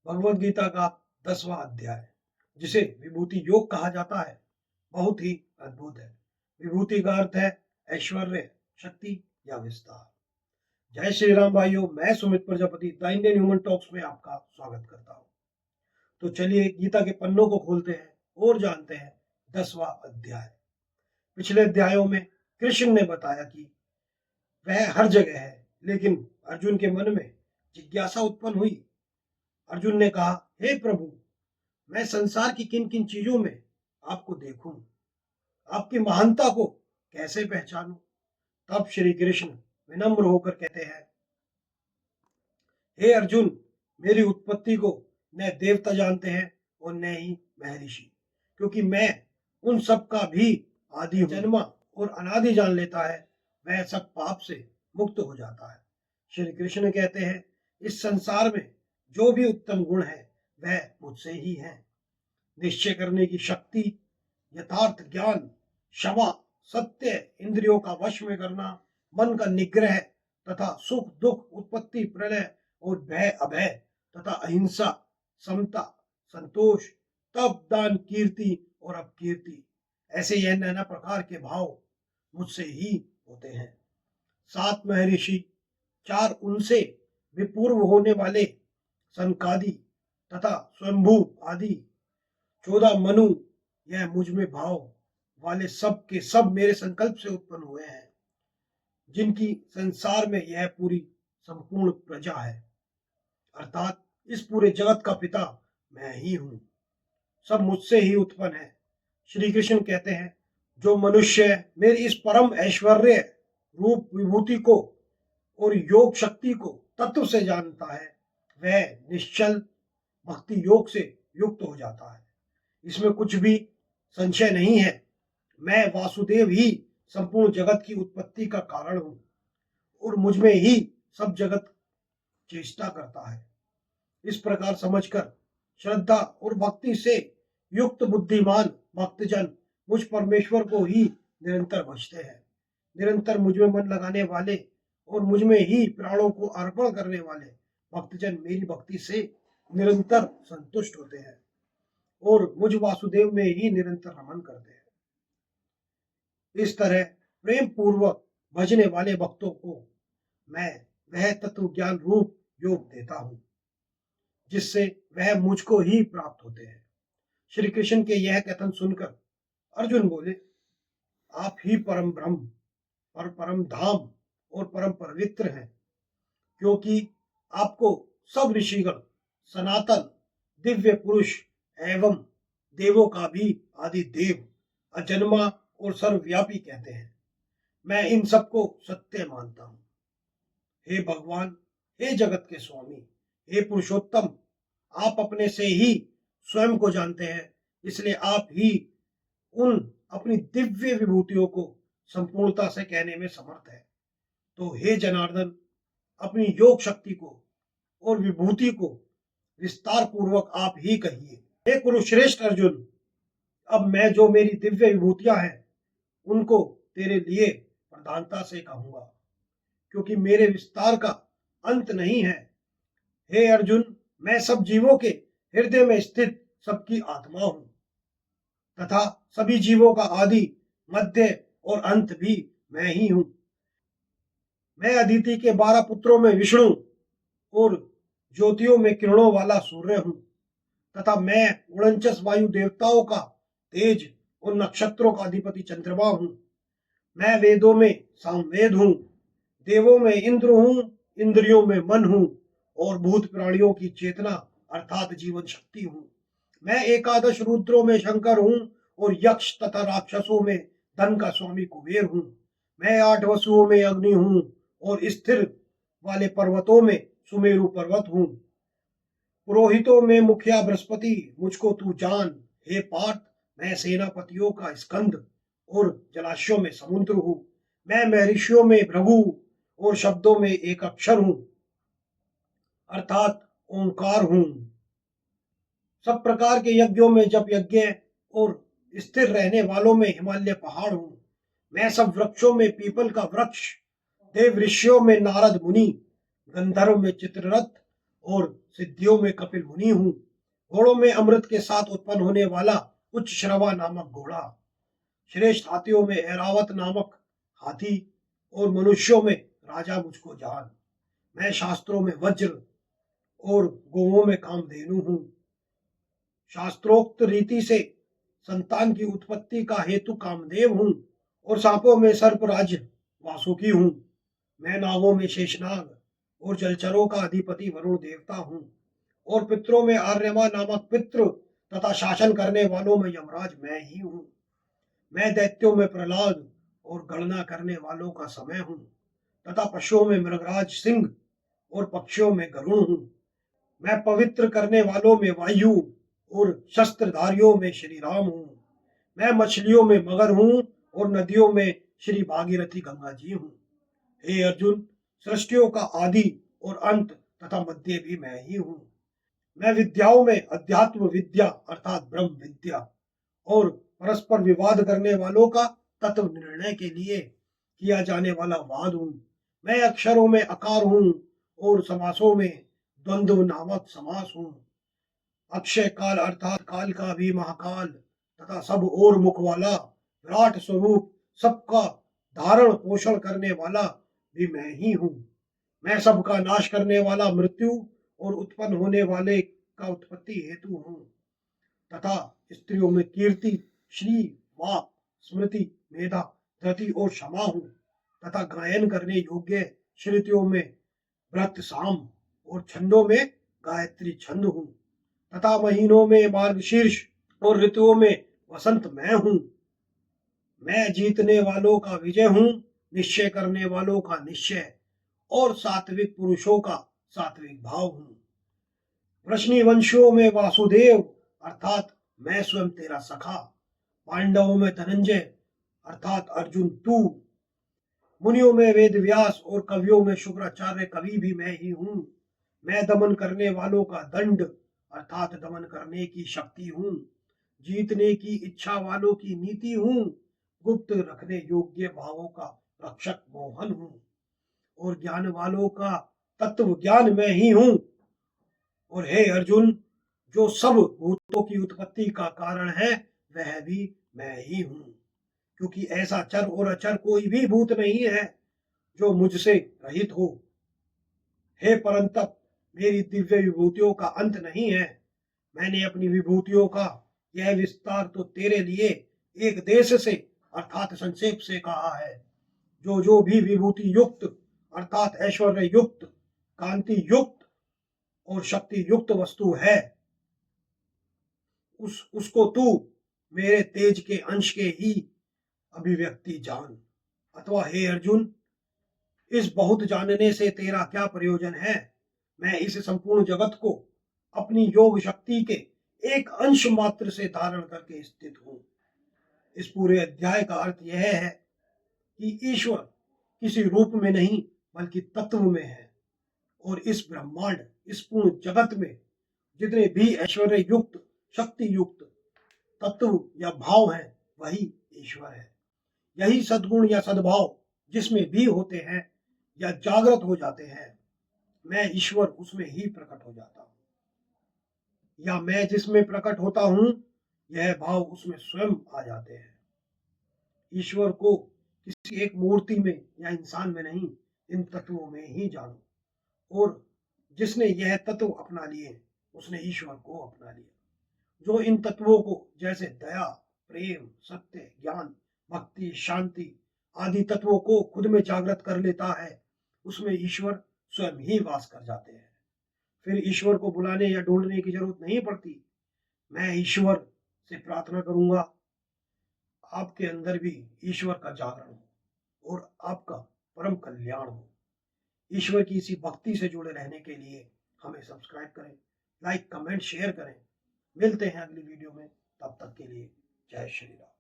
भगवद गीता का 10वां अध्याय, जिसे विभूति योग कहा जाता है, बहुत ही अद्भुत है। विभूति का अर्थ है ऐश्वर्य, शक्ति या विस्तार। जय श्री राम भाइयों, मैं Sumit Prajapati the Indian human talks में आपका स्वागत करता हूँ। तो चलिए गीता के पन्नों को खोलते हैं और जानते हैं 10वां अध्याय। पिछले अध्यायों में कृष्ण ने बताया कि वह हर जगह है, लेकिन अर्जुन के मन में जिज्ञासा उत्पन्न हुई। अर्जुन ने कहा, हे प्रभु, मैं संसार की किन किन चीजों में आपको देखूं, आपकी महानता को कैसे पहचानूं। तब श्री कृष्ण विनम्र होकर कहते हैं, हे अर्जुन, मेरी उत्पत्ति को न देवता जानते हैं और न ही महर्षि, क्योंकि मैं उन सब का भी आदि हूं। जन्मा और अनादि जान लेता है, वह सब पाप से मुक्त हो जाता है। श्री कृष्ण कहते हैं, इस संसार में जो भी उत्तम गुण है वह मुझसे ही है। निश्चय करने की शक्ति, यथार्थ ज्ञान, क्षमा, सत्य, इंद्रियों का वश में करना, मन का निग्रह तथा सुख दुख, उत्पत्ति प्रलय और भय अभय तथा अहिंसा, समता, संतोष, तप, दान, कीर्ति और अपकीर्ति, ऐसे यह नाना प्रकार के भाव मुझसे ही होते हैं। 7 महर्षि, 4 उनसे विपूर्व होने वाले सनकादि तथा स्वयंभू आदि, 14 मनु, यह मुझ में भाव वाले सब के सब मेरे संकल्प से उत्पन्न हुए हैं, जिनकी संसार में यह पूरी संपूर्ण प्रजा है। अर्थात इस पूरे जगत का पिता मैं ही हूं, सब मुझसे ही उत्पन्न है। श्री कृष्ण कहते हैं, जो मनुष्य मेरी इस परम ऐश्वर्य रूप विभूति को और योग शक्ति को तत्व से जानता है, वह निश्चल भक्ति योग से युक्त हो जाता है। इसमें कुछ भी संशय नहीं है, मैं वासुदेव ही संपूर्ण जगत की उत्पत्ति का कारण हूं और मुझ में ही सब जगत चेष्टा करता है। इस प्रकार समझकर श्रद्धा और भक्ति से युक्त बुद्धिमान भक्तजन मुझ परमेश्वर को ही निरंतर भजते हैं। निरंतर मुझ में मन लगाने वाले और मुझ में ही प्राणों को अर्पण करने वाले भक्तजन मेरी भक्ति से निरंतर संतुष्ट होते हैं और मुझ वासुदेव में ही निरंतर रमन करते हैं। इस तरह प्रेम पूर्वक भजने वाले भक्तों को मैं वह तत्व ज्ञान रूप योग देता हूं, जिससे वह मुझको ही प्राप्त होते हैं। श्री कृष्ण के यह कथन सुनकर अर्जुन बोले, आप ही परम ब्रह्म, परम धाम और परम पवित्र हैं, क्योंकि आपको सब ऋषिगण सनातन दिव्य पुरुष एवं देवों का भी आदि देव, अजन्मा और सर्वव्यापी कहते हैं। मैं इन सबको सत्य मानता हूं। हे भगवान, हे जगत के स्वामी, हे पुरुषोत्तम, आप अपने से ही स्वयं को जानते हैं, इसलिए आप ही उन अपनी दिव्य विभूतियों को संपूर्णता से कहने में समर्थ है। तो हे जनार्दन, अपनी योग शक्ति को और विभूति को विस्तार पूर्वक आप ही कहिए। हे कुरुश्रेष्ठ अर्जुन, अब मैं जो मेरी दिव्य विभूतियां हैं उनको तेरे लिए प्रधानता से कहूंगा, क्योंकि मेरे विस्तार का अंत नहीं है। हे अर्जुन, मैं सब जीवों के हृदय में स्थित सबकी आत्मा हूं तथा सभी जीवों का आदि, मध्य और अंत भी मैं ही हूं। मैं अदिति के 12 पुत्रों में विष्णु और ज्योतियों में किरणों वाला सूर्य हूं तथा मैं 49 वायु देवताओं का तेज और नक्षत्रों का अधिपति चंद्रमा हूं। मैं वेदों में सामवेद हूं, देवों में इंद्र हूं, इंद्रियों में मन हूं और भूत प्राणियों की चेतना अर्थात जीवन शक्ति हूं। मैं 11 रुद्रों में शंकर हूं और यक्ष तथा राक्षसों में धन का स्वामी कुबेर हूं। मैं 8 वसुओं में अग्नि हूं और स्थिर वाले पर्वतों में सुमेरु पर्वत हूं। पुरोहितों में मुखिया बृहस्पति, मुझको तू जान। हे पार्थ, मैं सेनापतियों का स्कंद और जलाशयों में समुद्र हूं। मैं महर्षियों में भृगु और शब्दों में एक अक्षर हूं अर्थात ओंकार हूं। सब प्रकार के यज्ञों में जप यज्ञ और स्थिर रहने वालों में हिमालय पहाड़ हूं। मैं सब वृक्षों में पीपल का वृक्ष, देव ऋषियों में नारद मुनि, गंधर्व में चित्ररथ और सिद्धियों में कपिल मुनि हूँ। घोड़ों में अमृत के साथ उत्पन्न होने वाला उच्च श्रवा नामक घोड़ा, श्रेष्ठ हाथियों में ऐरावत नामक हाथी और मनुष्यों में राजा मुझको जान। मैं शास्त्रों में वज्र और गौओं में कामधेनु हूँ। शास्त्रोक्त रीति से संतान की उत्पत्ति का हेतु कामदेव हूँ और सांपों में सर्पराज वासुकी हूँ। मैं नागों में शेषनाग और जलचरों का अधिपति वरुण देवता हूँ और पितरों में आर्यमा नामक पितृ तथा शासन करने वालों में यमराज मैं ही हूँ। मैं दैत्यों में प्रहलाद और गणना करने वालों का समय हूँ तथा पशुओं में मृगराज सिंह और पक्षियों में गरुण हूँ। मैं पवित्र करने वालों में वायु और शस्त्रधारियों में श्री राम हूँ। मैं मछलियों में मगर हूँ और नदियों में श्री भागीरथी गंगा जी हूँ। हे अर्जुन, सृष्टियों का आदि और अंत तथा मध्य भी मैं ही हूँ। मैं विद्याओं में अध्यात्म विद्या अर्थात ब्रह्म विद्या और परस्पर विवाद करने वालों का तत्व निर्णय के लिए किया जाने वाला वाद हूँ। मैं अक्षरों में अकार हूँ और समासों में द्वंद्व नामक समास हूँ। अक्षय काल अर्थात काल का भी महाकाल तथा सब और मुख वाला विराट स्वरूप सबका धारण पोषण करने वाला भी मैं ही हूँ। मैं सबका नाश करने वाला मृत्यु और उत्पन्न होने वाले का उत्पत्ति हेतु हूँ तथा स्त्रियों में कीर्ति श्री वाक स्मृति मेधा धृति और क्षमा हूँ तथा गायन करने योग्य श्रुतियों में व्रत साम और छंदों में गायत्री छंद हूँ तथा महीनों में मार्गशीर्ष और ऋतुओं में वसंत मैं हूँ। मैं जीतने वालों का विजय हूँ, निश्चय करने वालों का निश्चय और सात्विक पुरुषों का सात्विक भाव हूँ। वृष्णि वंशियों में वासुदेव अर्थात मैं स्वयं तेरा सखा, पांडवों में धनंजय अर्थात अर्जुन तू, मुनियों में वेद व्यास और कवियों में शुक्राचार्य कवि भी मैं ही हूँ। मैं दमन करने वालों का दंड अर्थात दमन करने की शक्ति हूँ, जीतने की इच्छा वालों की नीति हूँ, गुप्त रखने योग्य भावों का रक्षक मोहन हूँ और ज्ञान वालों का तत्व ज्ञान मैं ही हूँ। और हे अर्जुन, जो सब भूतों की उत्पत्ति का कारण है वह भी मैं ही हूँ, क्योंकि ऐसा चर और अचर कोई भी भूत नहीं है जो मुझसे रहित हो। हे परंतप, मेरी दिव्य विभूतियों का अंत नहीं है। मैंने अपनी विभूतियों का यह विस्तार तो तेरे लिए एक देश से अर्थात संक्षेप से कहा है। जो जो भी विभूति युक्त अर्थात ऐश्वर्य युक्त, कांति युक्त और शक्ति युक्त वस्तु है, उसको तू मेरे तेज के अंश के ही अभिव्यक्ति जान। अथवा हे अर्जुन, इस बहुत जानने से तेरा क्या प्रयोजन है? मैं इस संपूर्ण जगत को अपनी योग शक्ति के एक अंश मात्र से धारण करके स्थित हूँ। इस पूरे अध्याय का अर्थ यह है कि ईश्वर किसी रूप में नहीं बल्कि तत्व में है और इस ब्रह्मांड, इस पूर्ण जगत में जितने भी ऐश्वर्य युक्त, शक्ति युक्त तत्व या भाव है वही ईश्वर है। यही सद्गुण या सद्भाव जिसमें भी होते हैं या जागृत हो जाते हैं, मैं ईश्वर उसमें ही प्रकट हो जाता हूँ, या मैं जिसमें प्रकट होता हूँ यह भाव उसमें स्वयं आ जाते हैं। ईश्वर को किसी एक मूर्ति में या इंसान में नहीं, इन तत्वों में ही जानो। और जिसने यह तत्व अपना लिए उसने ईश्वर को अपना लिया। जो इन तत्वों को जैसे दया, प्रेम, सत्य, ज्ञान, भक्ति, शांति आदि तत्वों को खुद में जागृत कर लेता है, उसमें ईश्वर स्वयं ही वास कर जाते हैं। फिर ईश्वर को बुलाने या ढूंढने की जरूरत नहीं पड़ती। मैं ईश्वर से प्रार्थना करूंगा आपके अंदर भी ईश्वर का जागरण हो और आपका परम कल्याण हो। ईश्वर की इसी भक्ति से जुड़े रहने के लिए हमें सब्सक्राइब करें, लाइक, कमेंट, शेयर करें। मिलते हैं अगली वीडियो में, तब तक के लिए जय श्री राम।